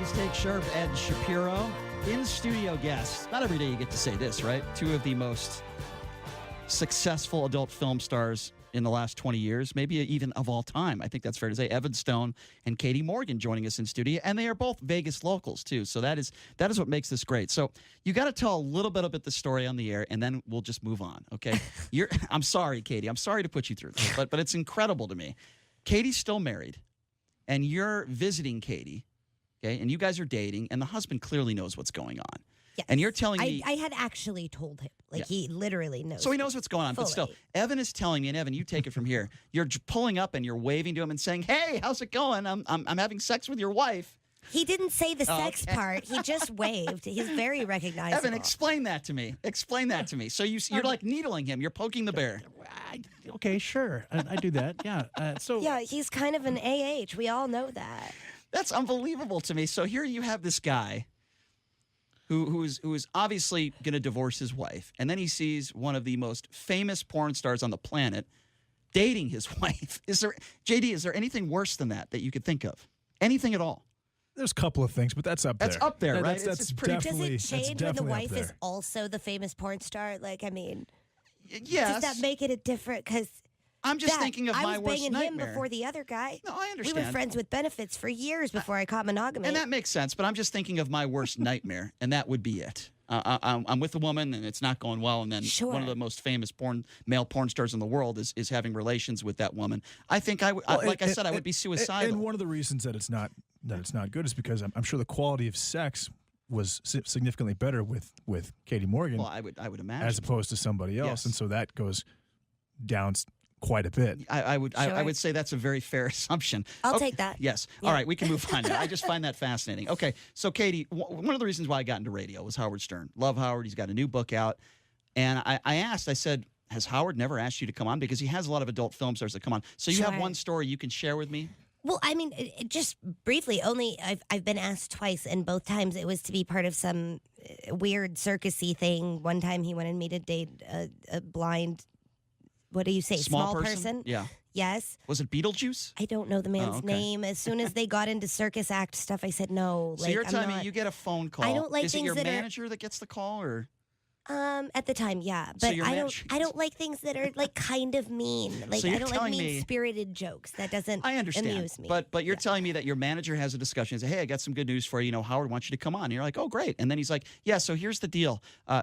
Vegas Take Sharp, Ed Shapiro, in-studio guest. Not every day you get to say this, right? Two of the most successful adult film stars in the last 20 years, maybe even of all time. I think that's fair to say. Evan Stone and Katie Morgan joining us in studio, and they are both Vegas locals too. So that is what makes this great. So you got to tell a little bit about the story on the air, and then we'll just move on. Okay? I'm sorry, Katie. I'm sorry to put you through this, but it's incredible to me. Katie's still married, and you're visiting Katie. Okay, and you guys are dating, and the husband clearly knows what's going on. Yes. And you're telling me... I had actually told him. Like, he literally knows. So he knows what's going on. Fully. But still, Evan is telling me, and Evan, you take it from here. You're pulling up, and you're waving to him and saying, hey, how's it going? I'm having sex with your wife. He didn't say the sex part. He just waved. He's very recognizable. Evan, explain that to me. Explain that to me. So you're like needling him. You're poking the bear. Okay, sure. I do that. Yeah. Yeah, he's kind of an AH. We all know that. That's unbelievable to me. So here you have this guy who is obviously going to divorce his wife, and then he sees one of the most famous porn stars on the planet dating his wife. Is there anything worse than that you could think of? Anything at all? There's a couple of things, but that's up there. That's up there, right? That's pretty. Does it change when the wife is is also the famous porn star? Like, I mean, yes. Does that make it a different? Because I'm just thinking of my worst I was banging nightmare. him before the other guy. No, I understand. We were friends with benefits for years before I caught monogamy. And that makes sense, but I'm just thinking of my worst nightmare, and that would be it. I'm with a woman, and it's not going well, and then one of the most famous male porn stars in the world is having relations with that woman. I think I would be suicidal. And one of the reasons that it's not good is because I'm sure the quality of sex was significantly better with Katie Morgan. Well, I would imagine, as opposed to somebody else, yes. And so that goes down quite a bit. I would say that's a very fair assumption. I'll take that. Yes. Yeah. All right, we can move on now. I just find that fascinating. Okay, so Katie, one of the reasons why I got into radio was Howard Stern. Love Howard. He's got a new book out. And I said, has Howard never asked you to come on? Because he has a lot of adult film stars that come on. So you have one story you can share with me? Well, I mean, just briefly, I've been asked twice, and both times it was to be part of some weird circusy thing. One time he wanted me to date a blind... What do you say? Small person? Yeah. Yes. Was it Beetlejuice? I don't know the man's name. As soon as they got into circus act stuff, I said no. So you're telling me you get a phone call. I don't like Is it things your that manager that gets the call, or? At the time, yeah. But So I don't like things that are like kind of mean. Like So I you're don't like telling me- mean-spirited jokes. That doesn't I understand, amuse me. but you're telling me that your manager has a discussion and say, hey, I got some good news for you. You know, Howard wants you to come on. And you're like, oh, great. And then he's like, yeah, so here's the deal.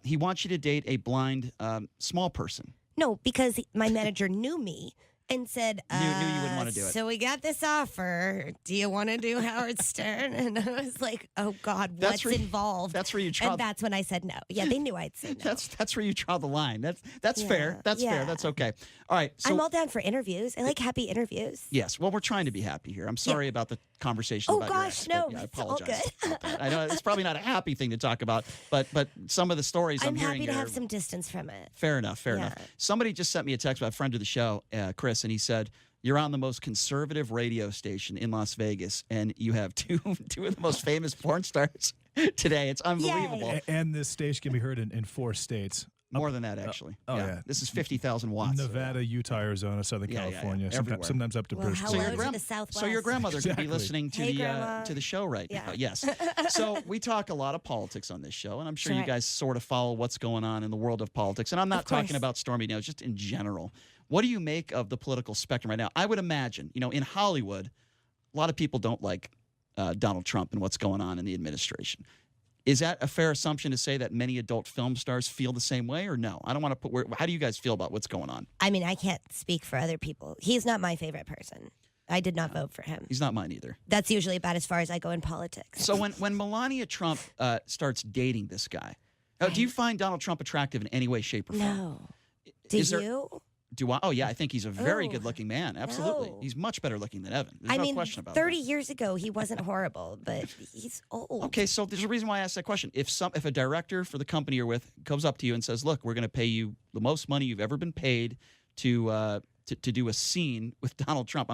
He wants you to date a blind small person. No, because my manager knew me and said, Knew you wouldn't want to do it. So we got this offer. Do you want to do Howard Stern? And I was like, oh, God, what's involved? That's where you draw. And that's when I said no. Yeah, they knew I'd say no. That's where you draw the line. That's fair. That's fair. That's okay. All right. So, I'm all down for interviews. I like happy interviews. yes. Well, we're trying to be happy here. I'm sorry about the conversation. Oh, about gosh, your ex, no. I It's all apologize. good. about that. I know it's probably not a happy thing to talk about, but some of the stories I'm hearing happy to here, have some distance from it. Fair enough. Fair enough. Somebody just sent me a text by a friend of the show, Chris, and he said, you're on the most conservative radio station in Las Vegas, and you have two of the most famous porn stars today. It's unbelievable. Yay. And this station can be heard in 4 states. More than that, actually. Yeah. This is 50,000 watts. Nevada, Utah, Arizona, Southern California, everywhere. Sometimes up to Well, British hello Columbia. to the Southwest. So your grandmother could Exactly. be listening to the show right now. Yeah. Yes. So we talk a lot of politics on this show, and I'm sure you Sure. guys sort of follow what's going on in the world of politics. And I'm not talking about Stormy Daniels, just in general. What do you make of the political spectrum right now? I would imagine, in Hollywood, a lot of people don't like Donald Trump and what's going on in the administration. Is that a fair assumption to say that many adult film stars feel the same way, or no? I don't want to put. How do you guys feel about what's going on? I mean, I can't speak for other people. He's not my favorite person. I did not vote for him. He's not mine either. That's usually about as far as I go in politics. So when Melania Trump starts dating this guy, do you find Donald Trump attractive in any way, shape, or form? No. Do you? Do I? Oh, yeah, I think he's a very Oh, good-looking man. Absolutely. no. He's much better looking than Evan. There's I no mean, question about 30 that. years ago, he wasn't horrible, but he's old. Okay, so there's a reason why I asked that question. If a director for the company you're with comes up to you and says, look, we're going to pay you the most money you've ever been paid to do a scene with Donald Trump,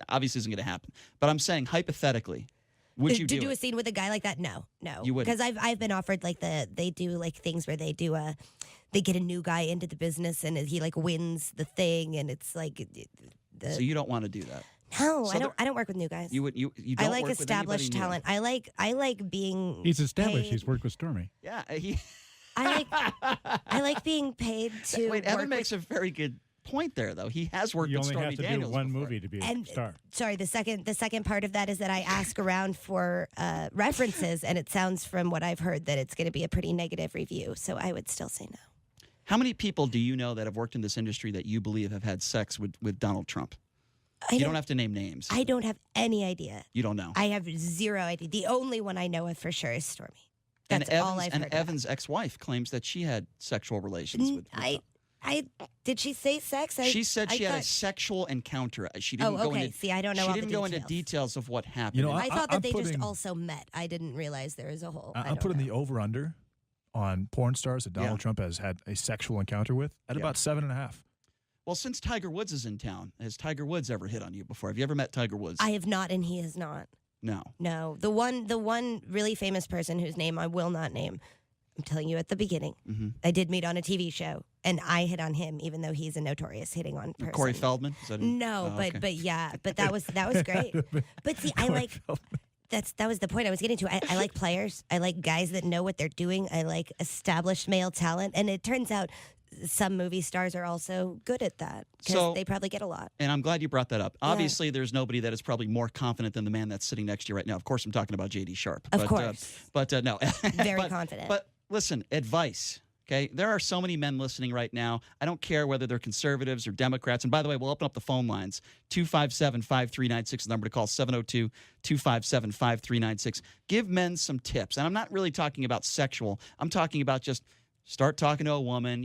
obviously isn't going to happen. But I'm saying, hypothetically, would you do it? a scene with a guy like that? No. You wouldn't. Because I've been offered like they do like things where they get a new guy into the business and he like wins the thing and it's like So you don't want to do that? No, So I don't work with new guys. You don't I like work with established anybody new. talent. I like being. He's established. paid. He's worked with Stormy. Yeah, I like being paid to. Wait, work Evan makes a very good point there, though. He has worked You with only Stormy have to Daniels do one before. movie to be a and star. sorry, the second part of that is that I ask around for references, and it sounds from what I've heard that it's going to be a pretty negative review. So I would still say no. How many people do you know that have worked in this industry that you believe have had sex with Donald Trump? You don't have to name names. I don't have any idea. You don't know. I have zero idea. The only one I know of for sure is Stormy. That's all I've heard. And Evan's ex-wife claims that she had sexual relations with did she say sex? she said she had a sexual encounter. She didn't Oh, go okay. into. See, I don't know She all the didn't go into details. details of what happened. You know, I thought that I'm they just putting- also met. I didn't realize there was a whole. I I'm don't putting know. the over/under on porn stars that Donald Trump has had a sexual encounter with at about 7.5. Well, since Tiger Woods is in town, has Tiger Woods ever hit on you before? Have you ever met Tiger Woods? I have not, and he has not. No. No, the one really famous person whose name I will not name. I'm telling you at the beginning. Mm-hmm. I did meet on a TV show, and I hit on him, even though he's a notorious hitting on person. Corey Feldman? Is that him? No, Oh, okay. but yeah, but that was great. But see, I like that was the point I was getting to. I like players. I like guys that know what they're doing. I like established male talent, and it turns out some movie stars are also good at that because So- they probably get a lot. And I'm glad you brought that up. Obviously, there's nobody that is probably more confident than the man that's sitting next to you right now. Of course, I'm talking about J.D. Sharp. Of but, course. But no. Very But- confident. But listen, advice. Okay, there are so many men listening right now. I don't care whether they're conservatives or Democrats. And by the way, we'll open up the phone lines. 257-5396 is the number to call, 702-257-5396. Give men some tips. And I'm not really talking about sexual. I'm talking about just start talking to a woman,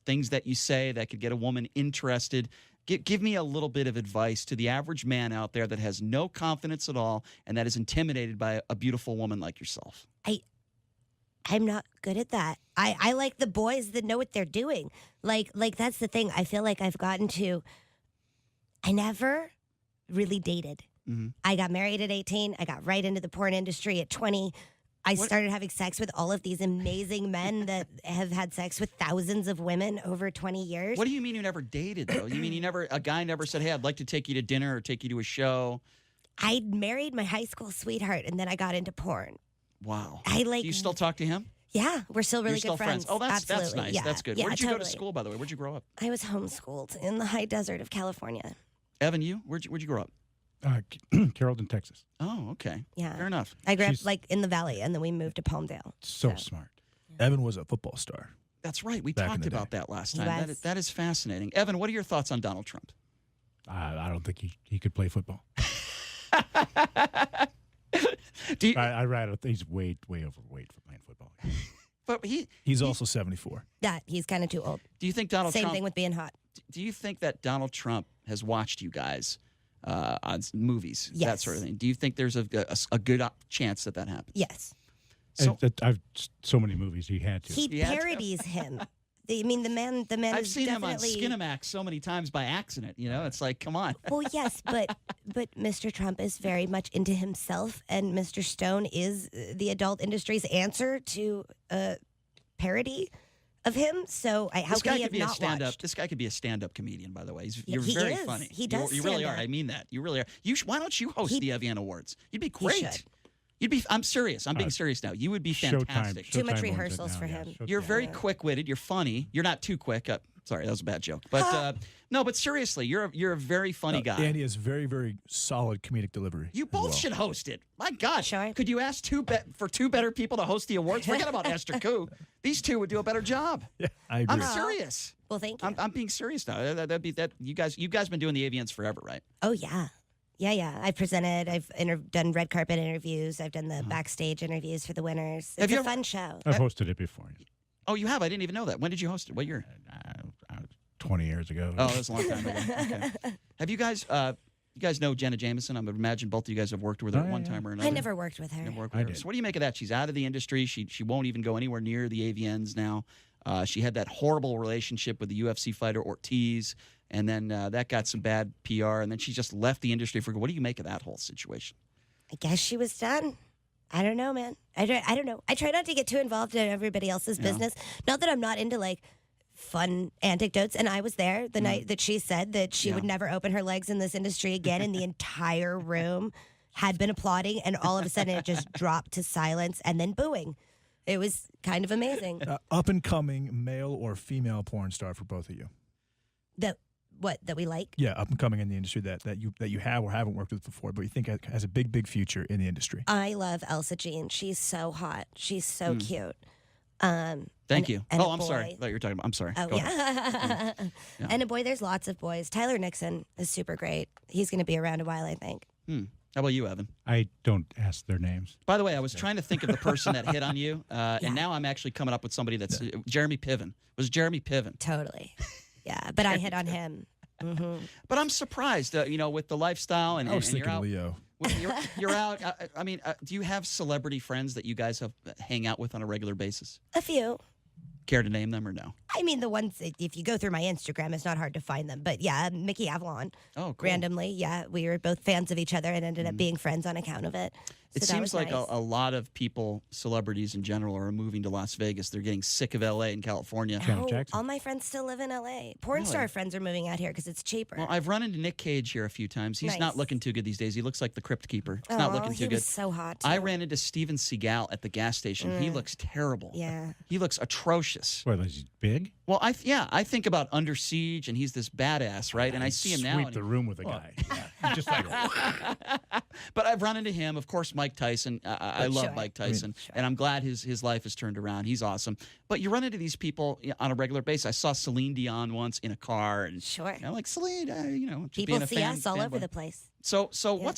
things that you say that could get a woman interested. Give me a little bit of advice to the average man out there that has no confidence at all and that is intimidated by a beautiful woman like yourself. I'm not good at that. I like the boys that know what they're doing. Like that's the thing. I feel like I've gotten to. I never really dated. Mm-hmm. I got married at 18. I got right into the porn industry at 20. I started having sex with all of these amazing men that have had sex with thousands of women over 20 years. What do you mean you never dated, though? You mean a guy never said, hey, I'd like to take you to dinner or take you to a show? I married my high school sweetheart, and then I got into porn. Wow. I like. Do you still talk to him? Yeah, we're still really You're still good friends. Oh, that's Absolutely. nice. Yeah. That's good. Yeah, Where'd you go to totally. school, by the way? Where'd you grow up? I was homeschooled in the high desert of California. Evan, where'd you grow up? Carrollton, Texas. Oh, okay. Yeah. Fair enough. I grew up She's- like in the valley, and then we moved to Palmdale. So smart. Evan was a football star. That's right. We Back in talked the about day. that last He time. was. That is fascinating. Evan, what are your thoughts on Donald Trump? I don't think he could play football. Do you, I rather he's way overweight for playing football. but He's also 74. Yeah, he's kind of too old. do you think Donald Same Trump? thing with being hot. Do you think that Donald Trump has watched you guys on movies, that Yes. sort of thing? Do you think there's a good chance that happens? Yes. So, I've so many movies he had to. He He had to. parodies him. I mean, the man I've is seen him on definitely. Skinamax so many times by accident. It's like, come on. Well, yes, but Mr. Trump is very much into himself, and Mr. Stone is the adult industry's answer to parody of him. So how This could guy he could have be a not stand-up. watched? This guy could be a stand-up comedian. By the way, Yeah, you're he very is. funny. He does You really stand are. up. I mean that. You really are. Why don't you host He- the Evian Awards? You'd be He great. should. You'd be. I'm serious. I'm being serious now. You would be fantastic. Too much Showtime owns it rehearsals now, for yeah. him. You're Showtime. very quick-witted. You're funny. You're not too quick. Sorry, that was a bad joke. But no, but seriously, you're a very funny guy. And he has very, very solid comedic delivery. You as both well. should host it. My God. Sure. Could you ask two better people to host the awards? Forget about Esther Koo. These two would do a better job. Yeah, I agree. I'm serious. Well, thank you. I'm being serious now. That'd be that. You guys been doing the Avians forever, right? Oh yeah. Yeah. I've presented. I've done red carpet interviews. I've done the backstage interviews for the winners. Have It's you a ever- fun show. I've hosted it before. Oh, you have? I didn't even know that. When did you host it? What year? 20 years ago. Oh, that was a long time ago. Okay. Have you guys? You guys know Jenna Jameson? I would imagine both of you guys have worked with her Oh, at one yeah. time or another. I never worked with her. Never worked I with her. did. So what do you make of that? She's out of the industry. She won't even go anywhere near the AVNs now. She had that horrible relationship with the UFC fighter Ortiz, and then that got some bad PR, and then she just left the industry for good. What do you make of that whole situation? I guess she was done. I don't know, man. I don't know. I try not to get too involved in everybody else's business. Not that I'm not into like fun anecdotes. And I was there the night that she said that she would never open her legs in this industry again, and the entire room had been applauding, and all of a sudden it just dropped to silence and then booing. It was kind of amazing. Up and coming male or female porn star for both of you. That we like? Yeah, up and coming in the industry that you have or haven't worked with before, but you think has a big future in the industry. I love Elsa Jean. She's so hot. She's so cute. Thank you. And I'm sorry. I thought you were talking about. I'm sorry. Oh, Go ahead. yeah. Yeah. And a boy, there's lots of boys. Tyler Nixon is super great. He's going to be around a while, I think. How about you, Evan? I don't ask their names. By the way, I was trying to think of the person that hit on you, and now I'm actually coming up with somebody that's Jeremy Piven. It was Jeremy Piven. Totally. Yeah, but I hit on him. Mm-hmm. But I'm surprised, with the lifestyle and, I was and you're thinking out. Leo. When you're out. Do you have celebrity friends that you guys hang out with on a regular basis? A few. Care to name them or no? I mean, the ones, if you go through my Instagram, it's not hard to find them. But yeah, Mickey Avalon. Oh, cool. Randomly, yeah. We were both fans of each other and ended up being friends on account of it. It So that seems was like nice. a lot of people, celebrities in general, are moving to Las Vegas. They're getting sick of L.A. and California. Janet Oh, Jackson. all my friends still live in LA. Porn Really? star friends are moving out here because it's cheaper. Well, I've run into Nick Cage here a few times. He's Nice. not looking too good these days. He looks like the Crypt Keeper. He's not looking he too good. was so hot. I too. ran into Steven Seagal at the gas station. He looks terrible. Yeah. He looks atrocious. What, is he big? Well, I think about Under Siege, and he's this badass, right? And I see him now. Sweep and- the room with a guy. Yeah. Just like But I've run into him, of course, Mike Tyson. I love Sure. Mike Tyson, Sure. and I'm glad his life has turned around. He's awesome. But you run into these people on a regular basis. I saw Celine Dion once in a car, and Sure. I'm like, Celine, just People being a see fan, us all over fanboy. the place. So Yeah.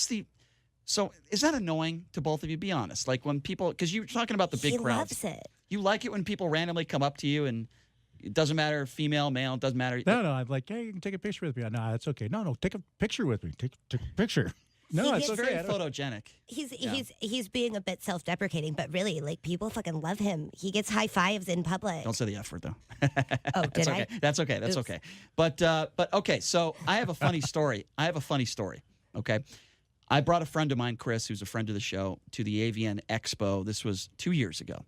So is that annoying to both of you? Be honest. Like when people, because you're talking about the big He crowds. loves it. You like it when people randomly come up to you and it doesn't matter, female, male, it doesn't matter. no. I'm like, hey, you can take a picture with me. No, that's okay. No, take a picture with me. Take a picture. No, He it's gets It's okay. very I don't- photogenic. He's being a bit self-deprecating, but really, like, people fucking love him. He gets high fives in public. Don't say the F word though. Oh, That's did okay. I? That's okay. That's Oops. okay. But okay. So I have a funny story. Okay. I brought a friend of mine, Chris, who's a friend of the show, to the AVN Expo. This was 2 years ago.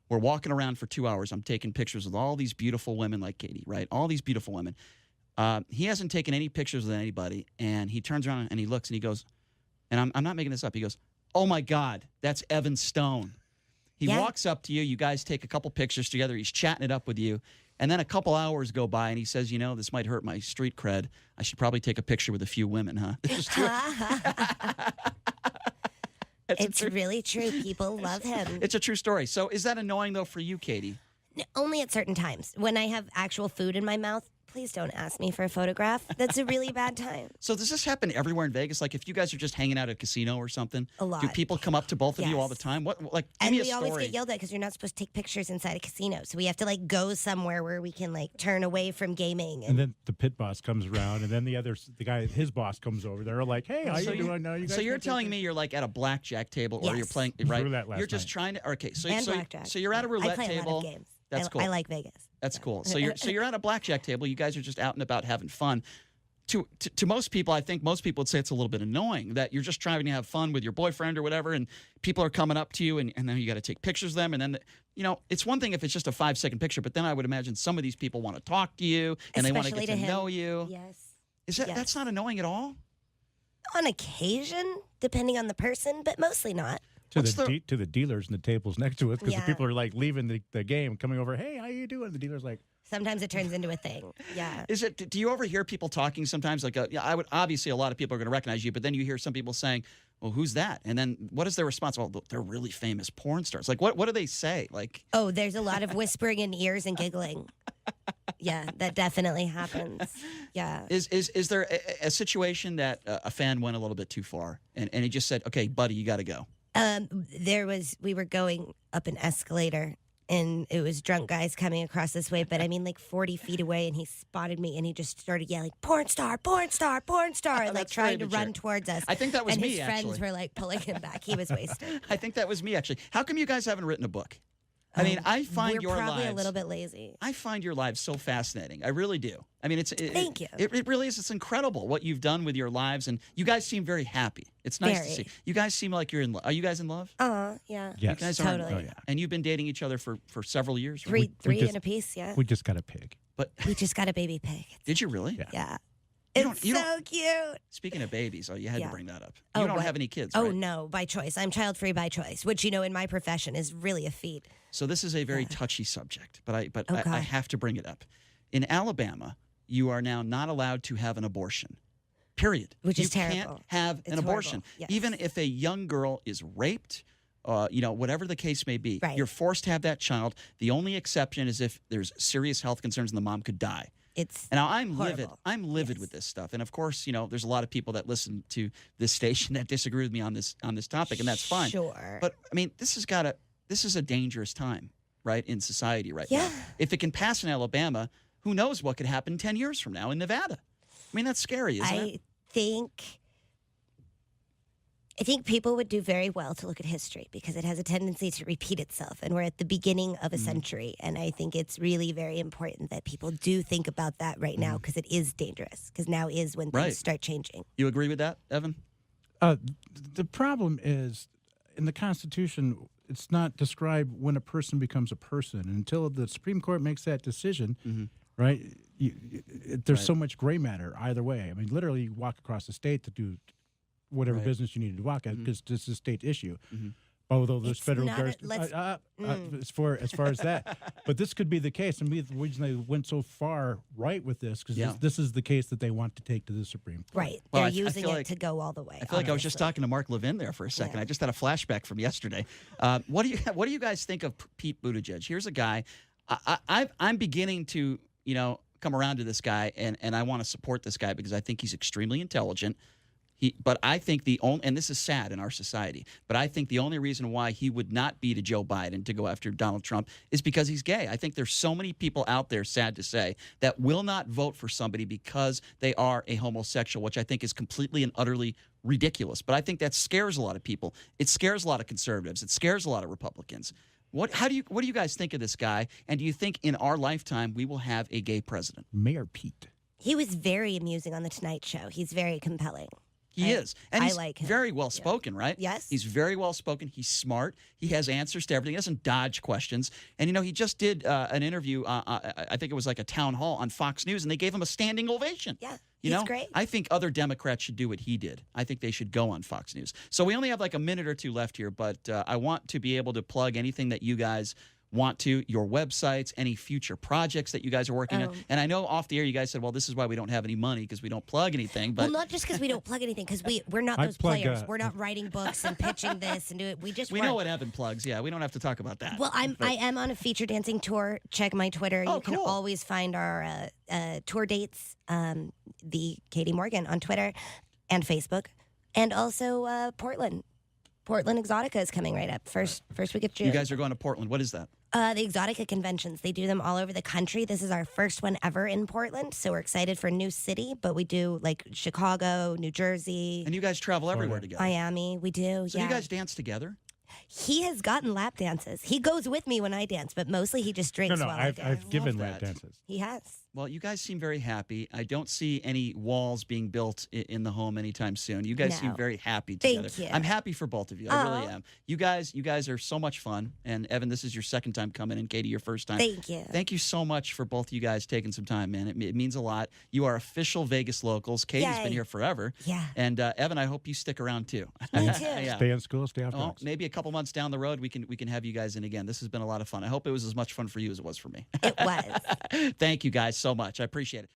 We're walking around for 2 hours. I'm taking pictures with all these beautiful women like Katie, right? All these beautiful women. He hasn't taken any pictures with anybody, and he turns around and he looks and he goes, and I'm not making this up. He goes, "Oh my God, that's Evan Stone." He Yeah. walks up to you. You guys take a couple pictures together. He's chatting it up with you. And then a couple hours go by, and he says, this might hurt my street cred. I should probably take a picture with a few women, huh? It's really true. People love him. It's a true story. So is that annoying, though, for you, Katie? Only at certain times. When I have actual food in my mouth, please don't ask me for a photograph. That's a really bad time. So does this happen everywhere in Vegas? Like if you guys are just hanging out at a casino or something? A lot. Do people come up to both of you all the Yes. time? Give And me a we story. always get yelled at because you're not supposed to take pictures inside a casino. So we have to go somewhere where we can turn away from gaming. And then the pit boss comes around, and then the guy, his boss comes over. They're like, hey, how you doing? No, you guys So you're can't take telling pictures? me you're like at a blackjack table or you're Yes. playing, right? Roulette last You're just night. trying to, okay. So, and so, blackjack. so you're at a roulette I play table. a lot of games. That's cool. I like Vegas. That's cool. So you're at a blackjack table. You guys are just out and about having fun. To most people, I think most people would say it's a little bit annoying that you're just trying to have fun with your boyfriend or whatever, and people are coming up to you, and then you got to take pictures of them, and then it's one thing if it's just a 5-second picture, but then I would imagine some of these people want to talk to you and they want to Especially get to him. know you. Yes. Is that Yes. that's not annoying at all? On occasion, depending on the person, but mostly not. to the dealers and the tables next to us because Yeah. the people are leaving the game, coming over. Hey, how you doing? The dealer's like, Sometimes it turns into a thing. Yeah. Is it? Do you overhear people talking sometimes? I would obviously a lot of people are going to recognize you, but then you hear some people saying, "Well, who's that?" And then what is their response? Well, they're really famous porn stars. What do they say? Oh, there's a lot of whispering in ears and giggling. Yeah, that definitely happens. Yeah. Is there a situation that a fan went a little bit too far and he just said, "Okay, buddy, you got to go." We were going up an escalator and it was drunk guys coming across this way, but 40 feet away, and he spotted me and he just started yelling, "Porn star, porn star, porn star," and That's trying to very run mature. towards us. I think that was and me, his friends actually. were pulling him back. He was wasted. I think that was me actually. How come you guys haven't written a book? I mean, I find we're your probably lives a little bit lazy. I find your lives so fascinating. I really do. I mean, Thank you. It really is. It's incredible what you've done with your lives, and you guys seem very happy. It's nice to Very. see. You guys seem like you're in love. Are you guys in love? Yeah. yes. You guys are in Totally. love. Oh, yeah. And you've been dating each other for several years, right? Three just- and a piece, yeah. We just got a pig. But We just got a baby pig. did you really? Yeah. Yeah. You It's don't- so cute. Speaking of babies, you had to Yeah. bring that up. Oh, You don't what? have any kids, Oh, right? no, by choice. I'm child-free by choice, which, in my profession is really a feat. So this is a very touchy subject, but I Okay. have to bring it up. In Alabama, you are now not allowed to have an abortion. Period. Which is you terrible. can't have an It's abortion. horrible. Yes. Even if a young girl is raped, whatever the case may be, Right. you're forced to have that child. The only exception is if there's serious health concerns and the mom could die. It's And now I'm livid. horrible. I'm livid Yes. with this stuff. And of course, there's a lot of people that listen to this station that disagree with me on this topic, and that's fine. Sure. But I mean, this is a dangerous time, right, in society right now. Yeah. If it can pass in Alabama, who knows what could happen 10 years from now in Nevada? I mean, that's scary, isn't it? I think people would do very well to look at history because it has a tendency to repeat itself. And we're at the beginning of a century. And I think it's really very important that people do think about that right now because it is dangerous. Because now is when things Right. start changing. You agree with that, Evan? The problem is in the Constitution, it's not described when a person becomes a person. And until the Supreme Court makes that decision, right, there's so much gray matter either way. I mean, literally, you walk across the state to do whatever Right. business you need to walk at because this is a state issue. Although there's It's federal not a- jurisdiction let's- as far as that, but this could be the case. And the reason they went so far right with this because Yeah. this is the case that they want to take to the Supreme Court. Right. Well, They're I using feel it like- to go all the way. I feel like I was just obviously. talking to Mark Levin there for a second. Yeah. I just had a flashback from yesterday. What do you guys think of Pete Buttigieg? Here's a guy. I'm beginning to come around to this guy, and I want to support this guy because I think he's extremely intelligent. But I think and this is sad in our society, but I think the only reason why he would not beat a Joe Biden to go after Donald Trump is because he's gay. I think there's so many people out there, sad to say, that will not vote for somebody because they are a homosexual, which I think is completely and utterly ridiculous. But I think that scares a lot of people. It scares a lot of conservatives. It scares a lot of Republicans. What do you guys think of this guy? And do you think in our lifetime we will have a gay president? Mayor Pete. He was very amusing on The Tonight Show. He's very compelling. He is. And I he's like him. very well spoken, right? Yes. He's very well spoken. He's smart. He has answers to everything. He doesn't dodge questions. And, he just did an interview, I think it was like a town hall on Fox News, and they gave him a standing ovation. Yeah, You he's know, great. I think other Democrats should do what he did. I think they should go on Fox News. So we only have like a minute or two left here, but I want to be able to plug anything that you guys want to, your websites, any future projects that you guys are working on. And I know off the air you guys said, well, this is why we don't have any money because we don't plug anything. But Well, not just because we don't plug anything, because we're not I those plug, players. We're not writing books and pitching this and do it. We just we work. know what Evan plugs. Yeah, we don't have to talk about that. Well, I am on a feature dancing tour. Check my Twitter. Oh, You can cool. always find our tour dates, the Katie Morgan on Twitter and Facebook, and also Portland. Portland Exotica is coming right up. First week of June. You guys are going to Portland. What is that? The Exotica conventions. They do them all over the country. This is our first one ever in Portland, so we're excited for a new city. But we do like Chicago, New Jersey, And you guys travel everywhere together. Miami. We do. So yeah. you guys dance together? He has gotten lap dances. He goes with me when I dance, but mostly he just drinks No, while I dance. I've given love lap that. dances. He has. Well, you guys seem very happy. I don't see any walls being built in the home anytime soon. You guys seem No. very happy Thank together. you. I'm happy for both of you. I really Aw. am. You guys are so much fun. And Evan, this is your second time coming, and Katie, your first time. Thank you. Thank you so much for both you guys taking some time, man. It means a lot. You are official Vegas locals. Katie's Yay. been here forever. Yeah. And Evan, I hope you stick around too. Me too. Yeah. Stay in school, stay off Oh, drugs. maybe a couple months down the road, we can have you guys in again. This has been a lot of fun. I hope it was as much fun for you as it was for me. It was. Thank you guys so much. I appreciate it.